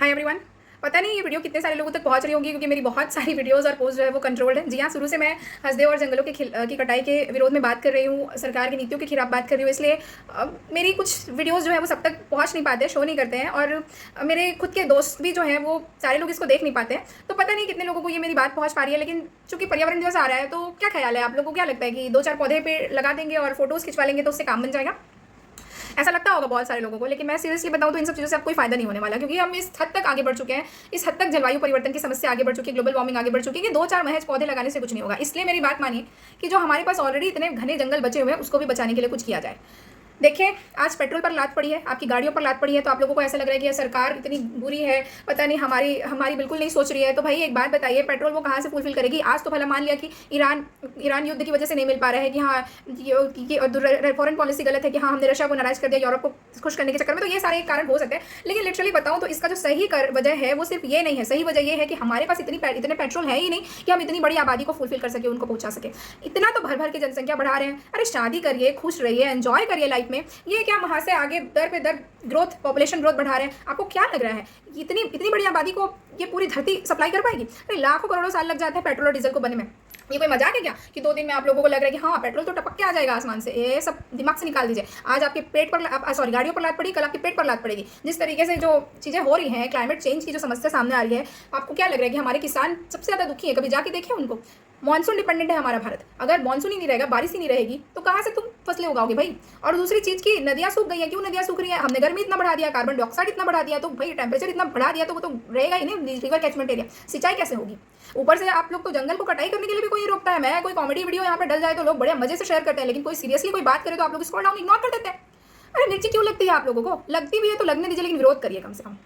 Hi everyone. पता नहीं ये वीडियो कितने सारे लोगों तक पहुंच रही होगी, क्योंकि मेरी बहुत सारी वीडियोस और पोस्ट जो है वो कंट्रोल्ड है। जी हाँ, शुरू से मैं हंसदेव और जंगलों की कटाई के विरोध में बात कर रही हूँ, सरकार की नीतियों के खिलाफ बात कर रही हूँ। इसलिए मेरी कुछ वीडियोस जो है वो सब तक पहुँच नहीं पाते, शो नहीं करते हैं, और मेरे खुद के दोस्त भी जो हैं वो सारे लोग इसको देख नहीं पाते हैं। तो पता नहीं कितने लोगों को ये मेरी बात पहुँच पा रही है। लेकिन चूंकि पर्यावरण दिवस आ रहा है, तो क्या ख्याल है आप लोगों को? क्या लगता है कि 2-4 पौधे पेड़ लगा देंगे और फोटोज़ खिंचवा लेंगे तो उससे काम बन जाएगा? ऐसा लगता होगा बहुत सारे लोगों को। लेकिन मैं सीरियसली बताऊं तो इन सब चीज़ों से आपको कोई फायदा नहीं होने वाला, क्योंकि हम इस हद तक आगे बढ़ चुके हैं, इस हद तक जलवायु परिवर्तन की समस्या आगे बढ़ चुकी है, ग्लोबल वार्मिंग आगे बढ़ चुकी है कि 2-4 महज पौधे लगाने से कुछ नहीं होगा। इसलिए मेरी बात मानिए कि जो हमारे पास ऑलरेडी इतने घने जंगल बचे हुए हैं उसको भी बचाने के लिए कुछ किया जाए। देखिए, आज पेट्रोल पर लात पड़ी है, आपकी गाड़ियों पर लात पड़ी है, तो आप लोगों को ऐसा लग रहा है कि यह सरकार इतनी बुरी है, पता नहीं हमारी बिल्कुल नहीं सोच रही है। तो भाई एक बात बताइए, पेट्रोल वो कहाँ से फुलफिल करेगी? आज तो भला मान लिया कि ईरान युद्ध की वजह से नहीं मिल पा रहा है कि हाँ ये फॉरेन पॉलिसी गलत है कि हाँ हमने रशिया को नाराज कर दिया यूरोप को खुश करने के चक्कर में, तो ये सारे कारण हो सकते हैं। लेकिन लिटरली बताऊँ तो इसका जो सही वजह है वो सिर्फ ये नहीं है। सही वजह ये है कि हमारे पास इतने पेट्रोल है ही नहीं कि हम इतनी बड़ी आबादी को फुलफिल कर सके, उनको पहुंचा सके। इतना तो भर भर के जनसंख्या बढ़ा रहे हैं। अरे शादी करिए, खुश रहिए, एंजॉय करिए लाइफ में। ये क्या वहाँ से आगे दर पे दर ग्रोथ, पॉपुलेशन ग्रोथ बढ़ा रहे हैं? आपको क्या लग रहा है इतनी इतनी बड़ी आबादी को ये पूरी धरती सप्लाई कर पाएगी? अरे लाखों करोड़ों साल लग जाते हैं पेट्रोल और डीजल को बनने में। ये कोई मजाक है क्या कि 2 दिन में आप लोगों को लग रहा है कि हाँ पेट्रोल तो टपक के आ जाएगा आसमान से? ये सब दिमाग से निकाल दीजिए। आज आपके पेट पर सॉरी गाड़ियों पर लात पड़ी, कल आपके पेट पर लात पड़ेगी। जिस तरीके से जो चीज़ें हो रही हैं, क्लाइमेट चेंज की जो समस्या सामने आ रही है, आपको क्या लग रहा है कि हमारे किसान सबसे ज़्यादा दुखी है? कभी जाके देखिए उनको। मॉनसून डिपेंडेंट है हमारा भारत। अगर मॉनसून ही नहीं रहेगा, बारिश ही नहीं रहेगी, तो कहाँ से तुम फसलें उगाओगे भाई? और दूसरी चीज़ की नदियाँ सूख गई हैं। क्यों नदियाँ सूख रही हैं? हमने गर्मी इतना बढ़ा दिया, कार्बन डाइऑक्साइड इतना बढ़ा दिया, तो भाई टेम्परेचर इतना बढ़ा दिया तो वो तो रहेगा ही नहीं। रिवर कैचमेंट एरिया, सिंचाई कैसे होगी? ऊपर से आप लोग को जंगल को कटाई करने के लिए भी कोई रोकता है। मैं कोई कॉमेडी वीडियो यहाँ पर डल जाए तो लोग बड़े मजे से शेयर करते हैं, लेकिन कोई सीरियसली कोई बात करे तो आप लोग स्क्रॉल डाउन इग्नोर कर देते हैं। अरे मिर्ची क्यों लगती है आप लोगों को? लगती भी है तो लगने दीजिए, लेकिन विरोध करिए कम से कम।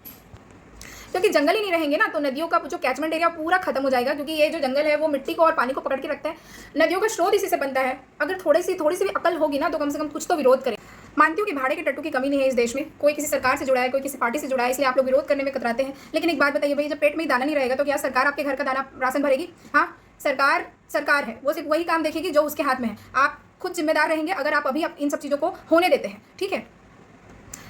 क्योंकि जंगल ही नहीं रहेंगे ना, तो नदियों का जो कैचमेंट एरिया पूरा खत्म हो जाएगा। क्योंकि ये जो जंगल है वो मिट्टी को और पानी को पकड़ के रखता है। नदियों का स्रोत इसी से बनता है। अगर थोड़ी सी भी अकल होगी ना, तो कम से कम कुछ तो विरोध करें। मानती हूँ कि भाड़े के टट्टू की कमी नहीं है इस देश में। कोई किसी सरकार से जुड़ा है, कोई किसी पार्टी से जुड़ा है, इसलिए आप लोग विरोध करने में कतराते हैं। लेकिन एक बात बताइए भाई, जब पेट में ही दाना नहीं रहेगा तो क्या सरकार आपके घर का दाना राशन भरेगी? हाँ, सरकार है, वो सिर्फ वही काम देखेगी जो उसके हाथ में है। आप खुद जिम्मेदार रहेंगे अगर आप अभी इन सब चीज़ों को होने देते हैं, ठीक है?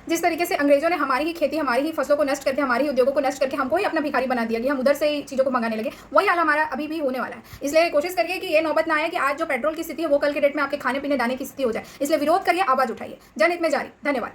जिस तरीके से अंग्रेजों ने हमारी ही खेती, हमारी ही फसलों को नष्ट करके, हमारी ही उद्योगों को नष्ट करके हमको ही अपना भिखारी बना दिया कि हम उधर से ही चीज़ों को मंगाने लगे, वही हाल हमारा अभी भी होने वाला है। इसलिए कोशिश करिए कि ये नौबत ना आए कि आज जो पेट्रोल की स्थिति है वो कल के डेट में आपके खाने पीने दाने की स्थिति हो जाए। इसलिए विरोध करिए, आवाज़ उठाइए। जनहित में जारी। धन्यवाद।